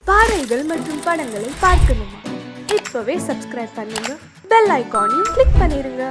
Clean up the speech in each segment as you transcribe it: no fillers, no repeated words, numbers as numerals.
பாடல்கள் மற்றும் படங்களை பார்க்கணுமா? இப்பவே சப்ஸ்கிரைப் பண்ணுங்க, பெல் ஐகானையும் கிளிக் பண்ணிருங்க.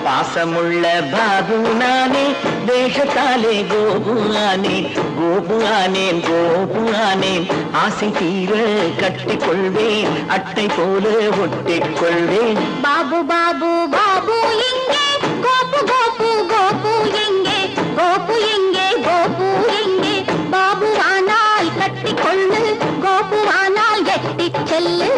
பாசமுள்ள பாபு நானே, தேசத்தாலே கோபு ஆனேன், கோபு ஆனேன், கோபு ஆனேன். ஆசை தீர கட்டிக்கொள்வேன், அட்டை போல ஒட்டிக்கொள்வேன். பாபு பாபு பாபு எங்கே, கோபு கோபு கோபு எங்கே, கோபு எங்கே, கோபு எங்கே. பாபு ஆனால் கட்டிக்கொள்ளு, கோபு ஆனால் எட்டிச் செல்லு.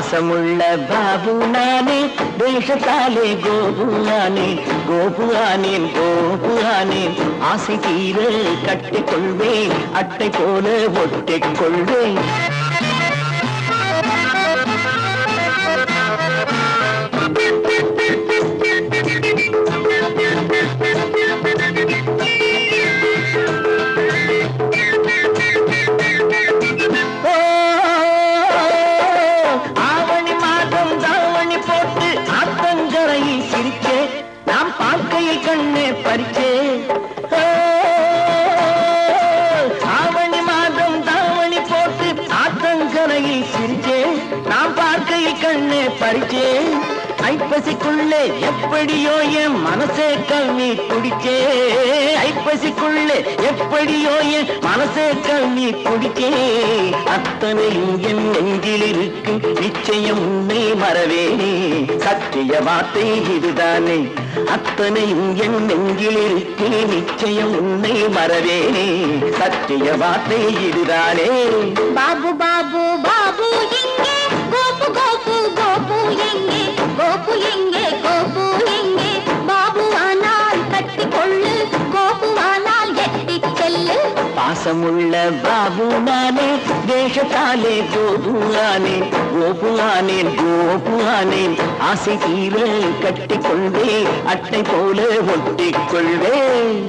பாசமுள்ள பாபு நானே தேசத்தாலே கோபு ஆனேன் கோபு ஆனேன் கோபு ஆனேன் ஆசை தீர கட்டிக்கொள்வேன் அட்டை போல ஒட்டிக் கொள்வேன் கண்ணே பறிச்சே ஆவணி மாதம் தாவணி போட்டு ஆத்தங்கரையில் சிரிச்சே நாம் பார்க்கையில் கண்ணே பறிச்சே ஐப்பசிக்குள்ளே எப்படியோ என் மனசே கல்வி குடிச்சே ஐப்பசிக்குள்ளே எப்படியோ என் மனசே கல்வி குடிச்சே அத்தனையும் என் நெஞ்சில் இருக்கு நிச்சயம் உன்னை மறவேனே சத்திய வார்த்தை இதுதானே அத்தனையும் என் நெஞ்சில் இருக்கு நிச்சயம் உன்னை மறவேனே சத்திய வார்த்தை இதுதானே பாபு பாபு பாபு எங்கே கோபு கோபு கோபு எங்கே கோபு எங்கே கோபு எங்கே பாபுவானால் கட்டிக்கொள்ளு கோபுவானால் எட்டிச் செல்லு பாசமுள்ள பாபு நானே தேசத்தாலே கோபு ஆனேன் கோபு ஆனேன் கோபு ஆனேன் ஆசை தீர கட்டிக்கொள்வேன் அட்டை போல ஒட்டிக் கொள்வேன்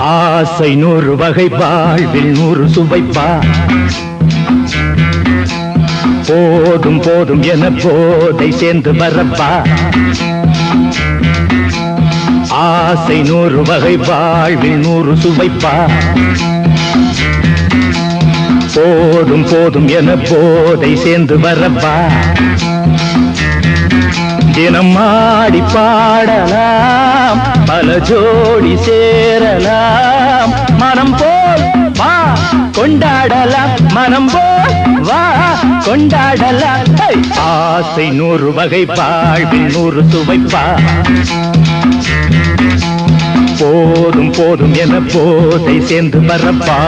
ஆசை 100 வகை வாழ்வில் 100 சுவைப்பா போதும் போதும் என போதை சேர்ந்து வரப்பா ஆசை 100 வகை வாழ்வில் 100 சுவைப்பா போதும் போதும் என போதை சேர்ந்து வரப்பா தினம் ஆடி பாடலாம் பல ஜோடி சேரலாம் மனம் போல் வா கொண்டாடலாம் மனம் போல் வா கொண்டாடலாம் ஆசை 100 வகை வாழ்வில் 100 சுவைப்பா போதும் போதும் என போதை சேர்ந்து வரப்பா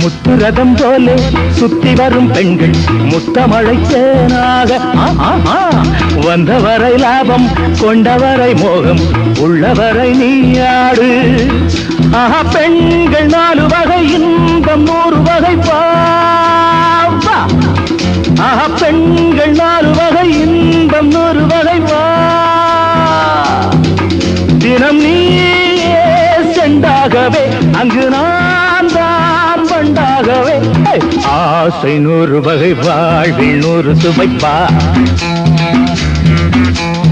முத்துரதம் போலே சுத்தி வரும் பெண்கள் முத்தமழை தேனாக வந்தவரை லாபம் கொண்டவரை மோகம் உள்ளவரை நீயாடு பெண்கள் 4 வகை இன்பம் 100 வகை பாவா பெண்கள் 4 வகை இன்பம் 100 வகை வா தினம் நீயே செண்டாகவே அங்கு நான் தான் வண்டாகவே ஆசை 100 வகை வாழ்வில் 100 சுவைப்பா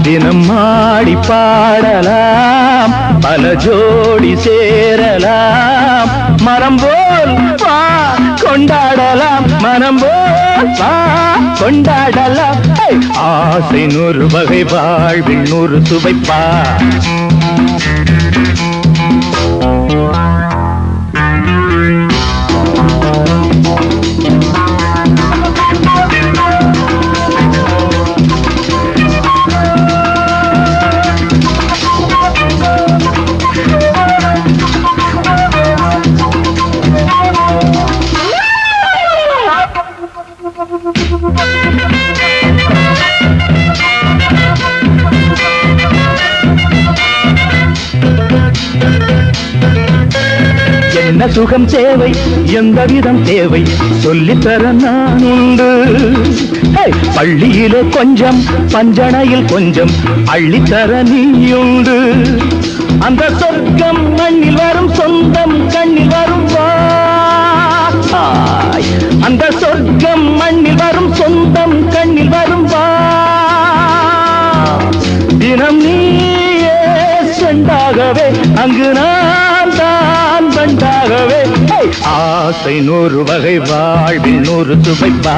தினம் ஆடி பாடலாம் பல ஜோடி சேரலாம் மனம் போல் வா கொண்டாடலாம் மனம் போல் வா கொண்டாடலாம் ஆசை 100 வகை வாழ்வில் 100 சுவைப்பா என்ன சுகம் தேவை எந்த விதம் தேவை சொல்லித்தர நான் உண்டு பள்ளியிலே கொஞ்சம் பஞ்சனையில் கொஞ்சம் அள்ளித்தர நீயுண்டு அந்த சொர்க்கம் மண்ணில் வரும் சொந்தம் கண்ணில் வரும் அந்த சொர்க்கம் மண்ணில் வரும் சொந்தம் கண்ணில் வரும் தினம் நீயே செண்டாகவே அங்கு நான் தான் வண்டாகவே ஆசை 100 வகை வாழ்வில் 100 சுவைப்பா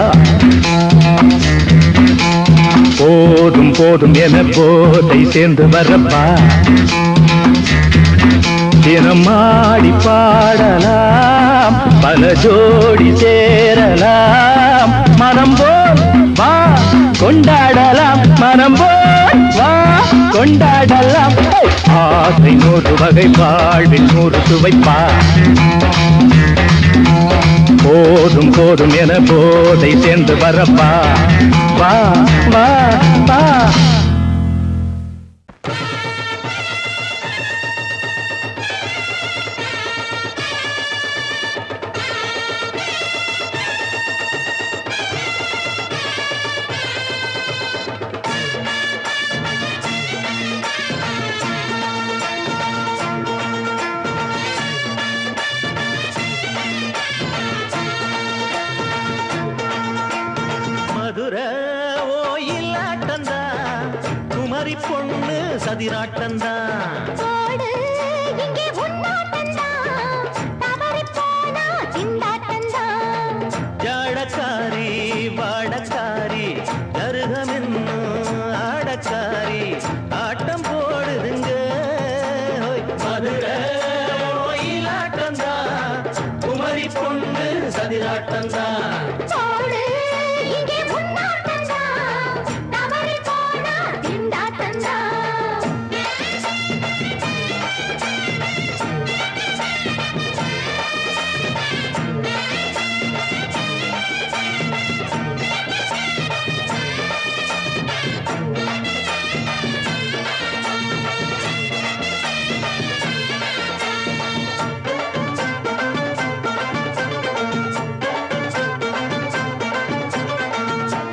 போதும் போதும் என போதை சேர்ந்து வரப்பா தினம் ஆடி பாடலாம் பல ஜோடி சேரலாம் மனம் போல் வா கொண்டாடலாம் மனம் போல் வா கொண்டாடலாம் ஆசை 100 வகை வாழ்வில் 100 சுவைப்பா போதும் போதும் என போதை சேர்ந்து வரப்பா வா வா வா சதிராட்டந்தா ஒயிலாட்டந்தா குமரி பொண்ணு சதிராட்டந்தா போடு இங்கே முன்னாட்டந்தா தவறி போனா திண்டாட்டந்தா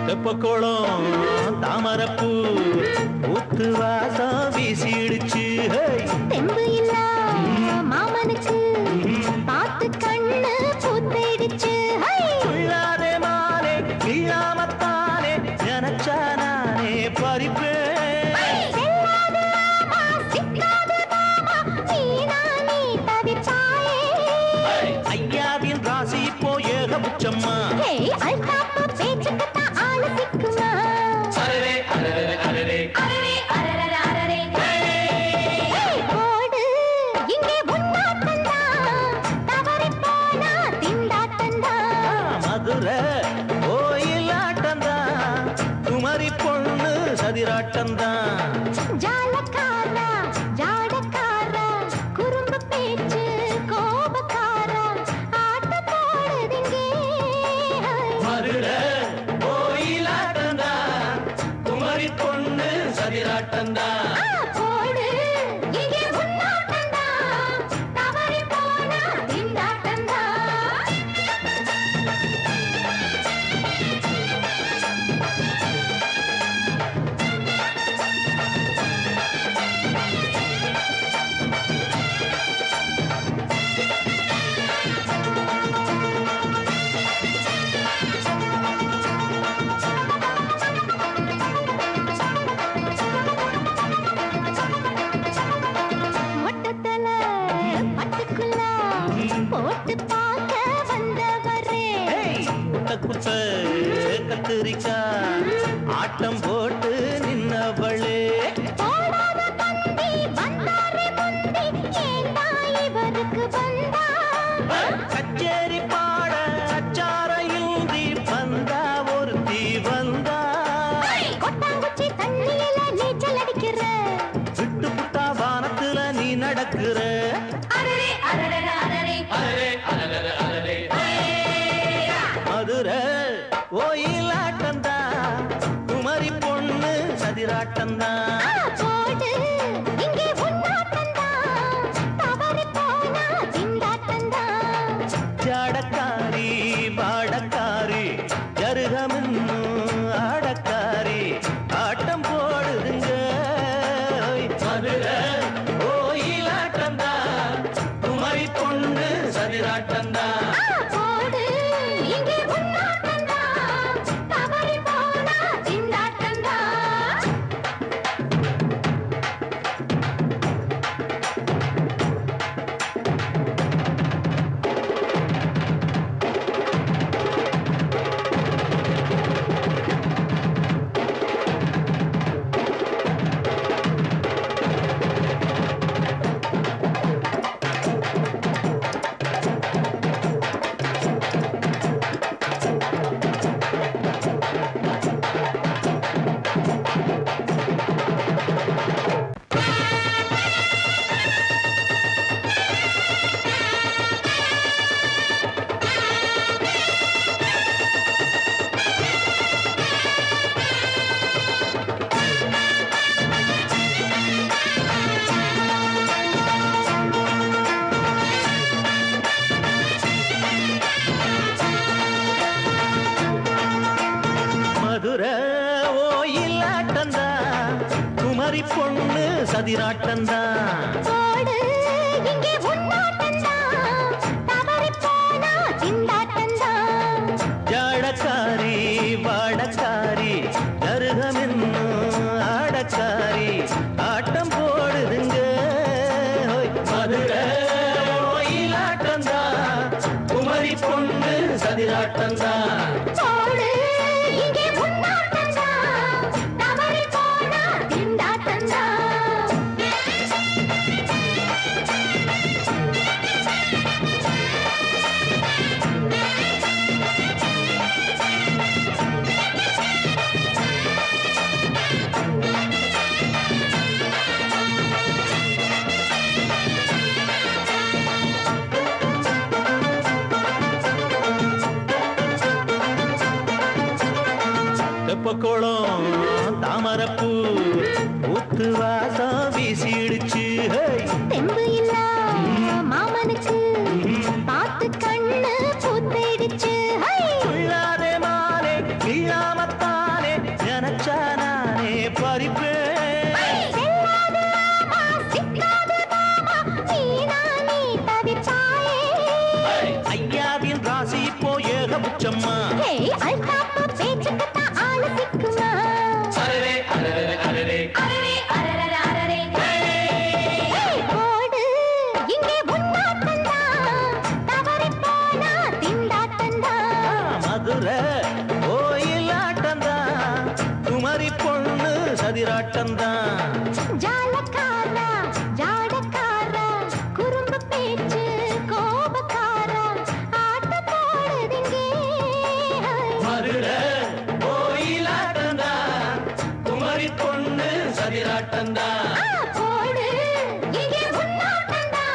தெப்பக்குளம் தாமரப்பூ ஊத்து வாசம் வீசிடுச்சு தெம்பு இல்ல மாமனுக்கு பார்த்து கண்ணு பூத்திடுச்சு உள்ளாதே மானே இல்லாமத்தானே நினைச்சா நானே பறிப்பேன் செல்லாது மாமா சிக்காது மாமா நீ தவிச்சாயே ஐயாவின் ராசி இப்போ ஏகபட்சம்மா அல்தாப்பு பேச்சுக்கு ஆளு சிக்குமா அரரே அரரே அரரே அரரே அரரே அரரே போடு இங்கே முன்னாட்டந்தா தவறி போனா திண்டாட்டந்தா மதுரை கோயிலாட்டந்தா குமரி பொண்ணு சதிராட்டந்தா ஜாலக்காரா ஜாடக்காரா குறும்பு பேச்சு கோபக்காரா ஆட்ட போடுதுங்கே மதுரை கோயிலாட்டந்தா குமரி பொண்ணு சதிராட்டந்தா போடு இங்கே முன்னாட்டந்தா தவறி போனா திண்டாட்டந்தா மொட்டத்தல பட்டுக்குள்ள போட்டு பார்க்க வந்தவரே குட்ட கத்திரிக்கா ஆட்டம் போட்டு நின்னவளே போடாத தந்தி வந்தாரே முந்தி ஏண்டா இவருக்கு வந்தா கச்சேரி பாட அச்சாரையுந்தி வந்தா ஒருத்தி வந்தா கொட்டாங்குச்சி தண்ணியில நீச்சல் அடிக்கிற விட்டு புட்டா வானத்துல நீ நடக்கிற அரரே அரரே அரரே அரரே அரரே அரரே மதுரை கோயிலாட்டந்தா குமரி பொண்ணு சதிராட்டந்தா போடு இங்கே முன்னாட்டந்தா தவறி போனா திண்டாட்டந்தா ஜாடக்காரி பாடக்காரி ஜருகமின்னு ஆடக்காரி ஆட்டம் போடுதுங்க மதுரை கோயிலாட்டந்தா குமரி பொண்ணு சதிராட்டந்தா போடு இங்கே முன்னாட்டந்தா தவறி போனா திண்டாட்டந்தா மதுரை ஓயிலாட்டந்தா குமரி பொண்ணு சதிராட்டந்தா போடு இங்கே முன்னாட்டந்தா தவறி போனா திண்டாட்டந்தா ஜாடக்காரி வாடக்காரி கருகமென்னு ஆடக்காரி ஆட்டம் போடுதுங்க மதுரை ஓயிலாட்டந்தா குமரி பொண்ணு சதிராட்டந்தா போடு இங்கே முன்னாட்டந்தா தவறி போனா திண்டாட்டந்தா குளம் தாமரப்பூ ஊத்து வாசம் வீசிடுச்சு தெம்பு இல்ல மாமனுக்கு பார்த்து கண்ணு பூத்திடுச்சு உள்ளாதே மானே இல்லாமத்தானே நினைச்சா நானே பறிப்பேன் ஐயாவின் ராசி இப்போ ஏகபட்சம்மா மதுரை கோயிலாட்டந்தான் குமரி பொண்ணு சதிராட்டந்தான் ஜாலக்காரா ஜாடக்காரா குறும்பு பேச்சு கோபக்காரா ஆட்ட போடுதுங்க மதுரை கோயிலாட்டந்தான் குமரி பொண்ணு சதிராட்டந்தான் போடு இங்கே முன்னாட்டந்தா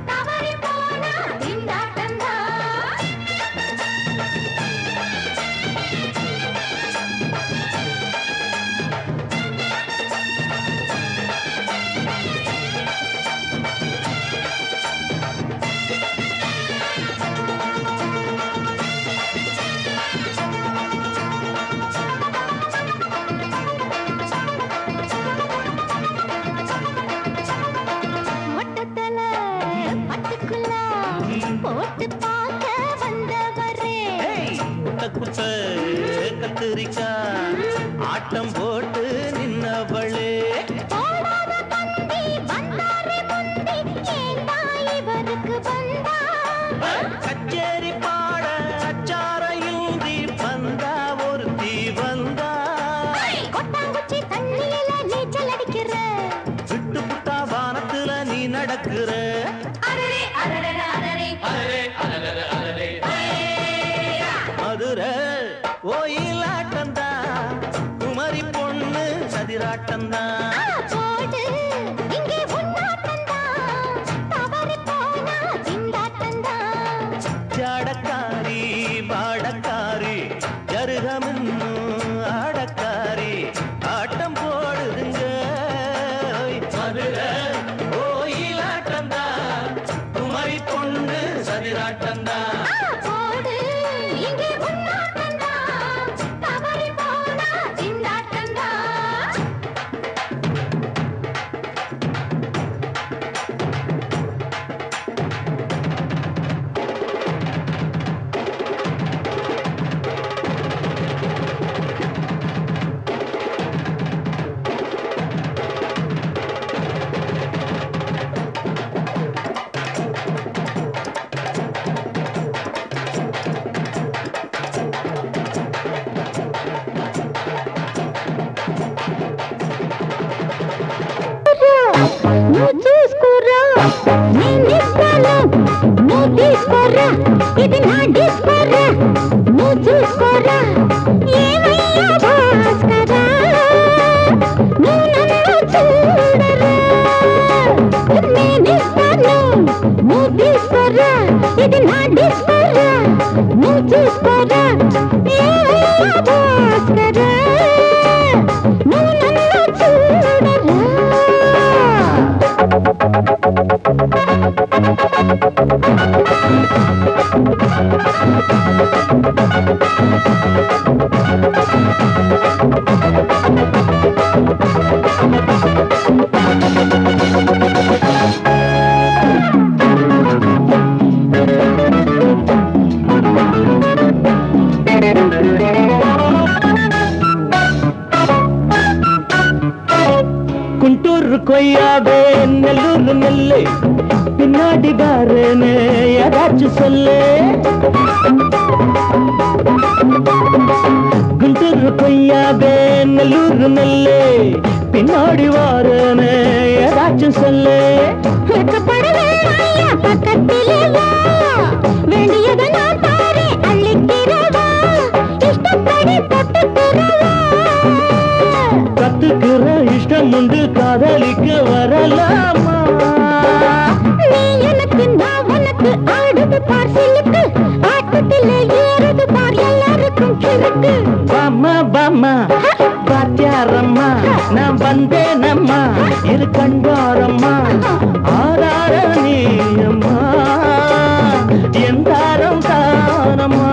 தவறி போனா திண்டாட்டந்தா மொட்டத்தல பட்டுக்குள்ள போட்டு பார்க்க வந்தவரே குட்ட கத்திரிக்கா ஆட்டம் போட்டு நின்னவளே போடாத பந்தி வந்தாரே முந்தி ஏண்டா இவருக்கு வந்தா கச்சேரி பாட அச்சாரையுந்தி வந்தா ஒருத்தி வந்தா கொட்டாங்குச்சி தண்ணியில நீச்சல் அடிக்கிற விட்டு புட்டா வானத்துல நீ நடக்கிற அரரே அரரே அரரே மதுரை கோயிலாட்டந்தா குமரி பொண்ணு சதிராட்டந்தா போடு இங்கே முன்னாட்டந்தா தவறி போனா திண்டாட்டந்தா ஜாடக்காரி பாடக்காரி ஜருகமின்னு ஆடக்காரி ஆட்டம் போடுதுங்க மதுரை கோயிலாட்டந்தா குமரி பொண்ணு சதிராட்டந்தா போடு இங்கே முன்னாட்டந்தா தவறி போனா திண்டாட்டந்தா నువ్వు చూసుకోరా నేను ఇస్తాను నువ్వు తీసుకోరా ఇది నా డిస్కోరా నువ్వు చూసుకోరా ఏమయ్యా భాస్కరా నువ్వు నన్ను చూడరా నేను ఇస్తాను నువ్వు తీసుకోరా ఇది నా డిస్కోరా నువ్వు చూసుకోరా ఏమయ్యా భాస్కరా నువ్వు నన్ను చూడరా குண்டூர் கொய்யாவே நெல்லூர் நெல்லை பின்னாடிகாரனே ஏதாச்சும் சொல்லு குண்டூர் கொய்யாவே நெல்லூர் நெல்லை பின்னாடி வாரனே ஏதாச்சும் சொல்லு பக்கத்திலே வா வேண்டியதை நான் பாரு அள்ளிக்கிறவா இஷ்டப்படி தொட்டுக்கிறவா கத்துக்கிற இஷ்டம் உண்டு காதலிக்க வரலாமா நீ எனக்கு நான் உனக்கு ஆடுது பார் சிலுக்கு ஆட்டத்திலே ஏறுது பார் எல்லாருக்கும் கிறுக்கு பாமா அம்மா பாத்தியாரம்மா நான் வந்தேனம்மா இரு கண்டாரம்மா ஆதார நீ அம்மா எந்தாரம் தானம்மா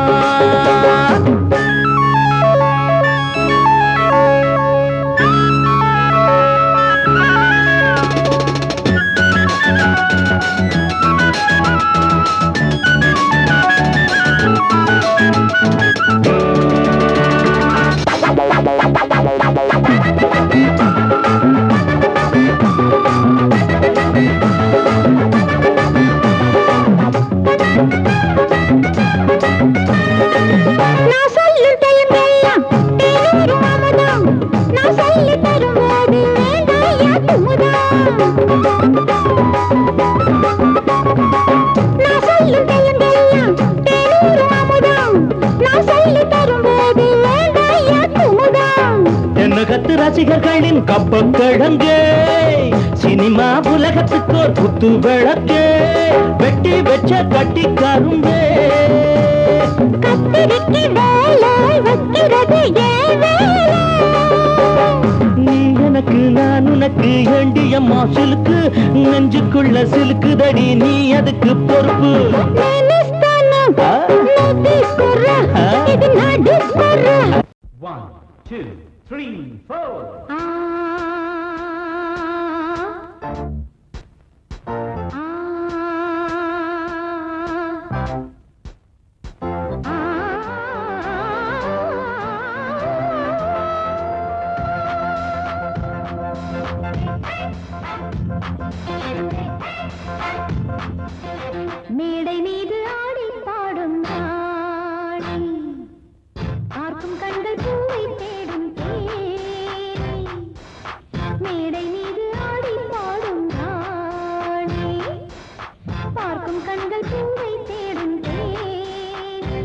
ரசிகர்களின் கப்பக்கிழங்கே சினிமா உலகத்துக்கோர் புத்து விளக்கே வெட்டி வெச்ச கட்டி கரும்பே நீ எனக்கு நான் உனக்கு ஏண்டியம்மா சிலுக்கு நெஞ்சுக்குள்ள சிலுக்குதடி நீ அதுக்கு பொறுப்பு One, two, three, four. மேடை மீது ஆடி பாடும் நாடி பார்க்கும் கண்கள் பூவை தேடும் தேடி மேடை மீது ஆடி பாடும் நாடி பார்க்கும் கண்கள் பூவை தேடும் தேடி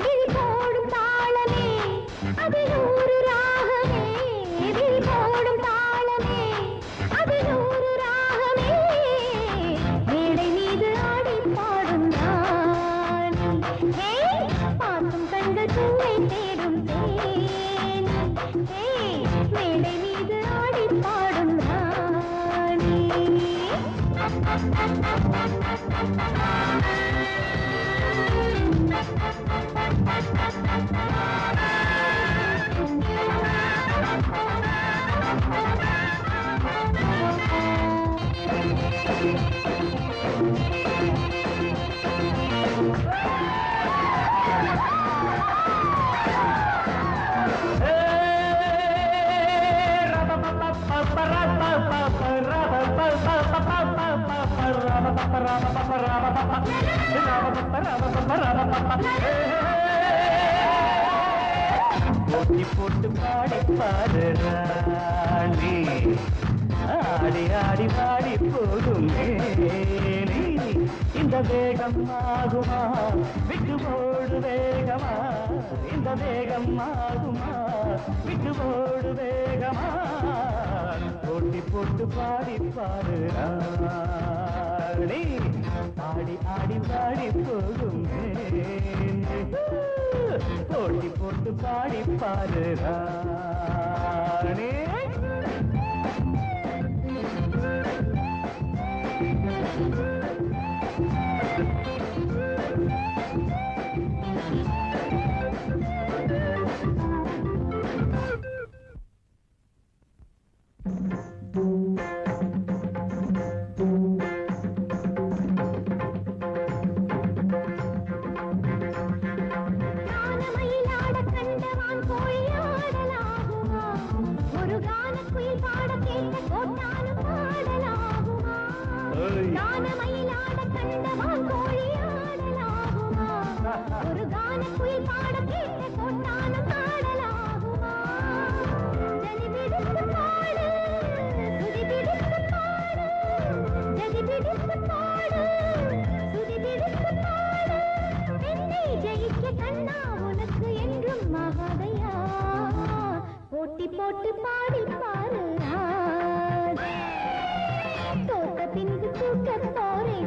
விழி போடும் தாளமே அது நூறு ராகமே விழி போடும் தாளமே அது நூறு ராகமே மேடை மீது ஆடி பாடும் நாடி பார்க்கும் கண்கள் பூவை தேடும் தேடி மேடை மீது ஆடி பாடும் ராணி போட்டி போட்டு பாடி பாடு ராணி ஆடி ஆடி பாடி போகும் மேனி இந்த வேகம் ஆகுமா விட்டு ஓடு வேகமா இந்த வேகம் ஆகுமா விட்டு ஓடு வேகமா போட்டி போட்டு பாடி பாடு ராணி ஆடி ஆடி பாடி போகும் மேனி போட்டி போட்டு பாடி பாரு ராணி போட்டி போட்டு பாடி பாரு தோட்ட பின்பு தூக்க போரே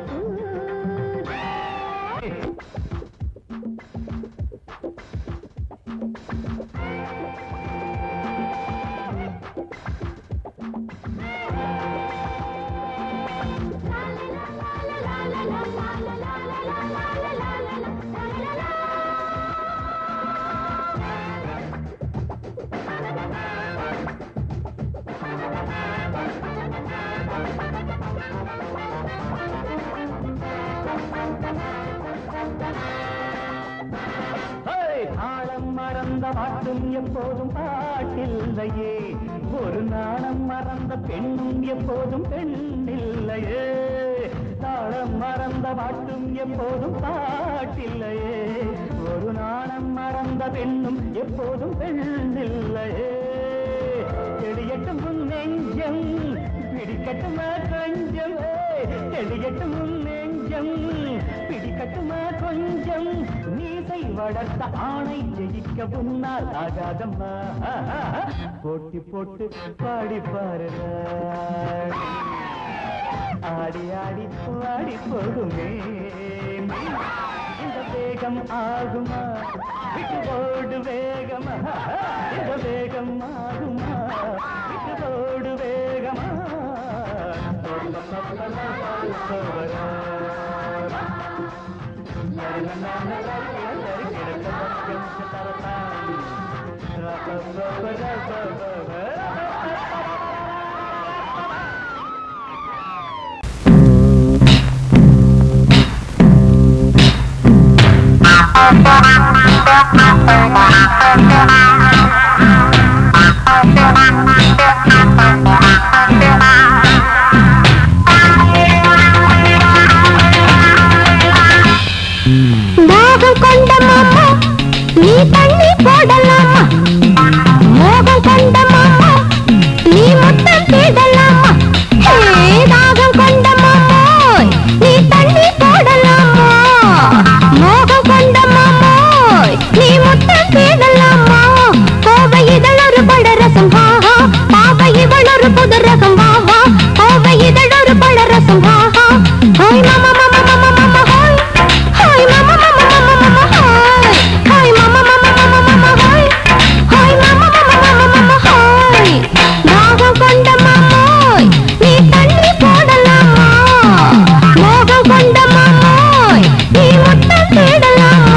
தாளம் மறந்த பாட்டும் எப்போதும் பாட்டில்லையே, ஒரு நாணம் மறந்த பெண்ணும் எப்போதும் பெண்ணில்லையே. தாளம் மறந்த பாட்டும் எப்போதும் பாட்டில்லையே, ஒரு நாணம் மறந்த பெண்ணும் எப்போதும் பெண்ணில்லையே. செடியட்டும் உன் நெஞ்சம் பிடிக்கட்டுமா கொஞ்சம், செடியட்டும் உன் நெஞ்சம் பிடிக்கட்டுமா கொஞ்சம். நீசை வளர்த்த ஆணை ஜெயிக்க முன்னால் ஆகாதம்மா, போட்டி போட்டு பாடி பாருங்க. ஆடி ஆடி பாடி போகுமே இந்த வேகம் ஆகுமா, விட்டு போடு வேகமா, இந்த வேகம் ஆகுமா, விட்டு போடு வேகமா. தாகம் கொண்ட மாமா நீ தண்ணி போடலாமா, மோகம் கொண்ட மாமா நீ முத்தம் தேடலாமா. தாகம் கொண்ட மாமா நீ தண்ணி போடலாமா, மோகம் கொண்ட மாமா நீ முத்தம் தேடலாமா. கோவை இதழ் ஒரு பழரசம் வாஹா, பாவை இவள் ஒரு புது ரகம் வாஹா, கோவை இதழ் ஒரு பழரசம் வாஹா. ஹோய் மாமா மாமா மாமா மாமா ஹோய், ஹோய் மாமா மாமா மாமா மாமா ஹோய், ஹோய் மாமா மாமா மாமா மாமா ஹோய், ஹோய் மாமா மாமா மாமா மாமா ஹோய். தாகம் கொண்ட மாமோய் நீ தண்ணி போடலாமா, மோகம் கொண்ட மாமோய் நீ முத்தம் தேடலாமா.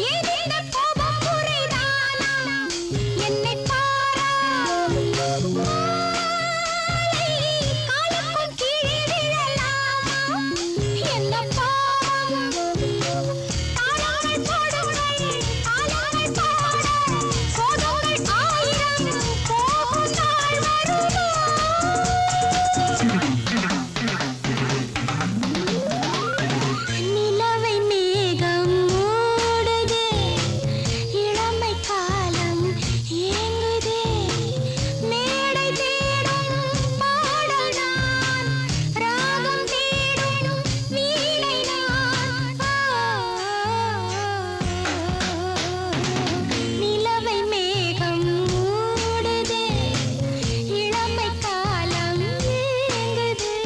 ஏதேந்த கோபம் புரிதானா என்னை பாரா காலுக்கும் கீழே விழலாமா என்ன பாவம் தாளங்கள் போடுங்கள் தாளங்கள் போட சோதங்கள் ஆயிரம் போகும் நாள் வருமா நிலவை மேகம் மூடுதே இளமை காலம் ஏங்குதே மேடை தேடும் பாடல் நான் ராகம் தேடும் வீணை நான் நிலவை மேகம் மூடுதே இளமை காலம் ஏங்குதே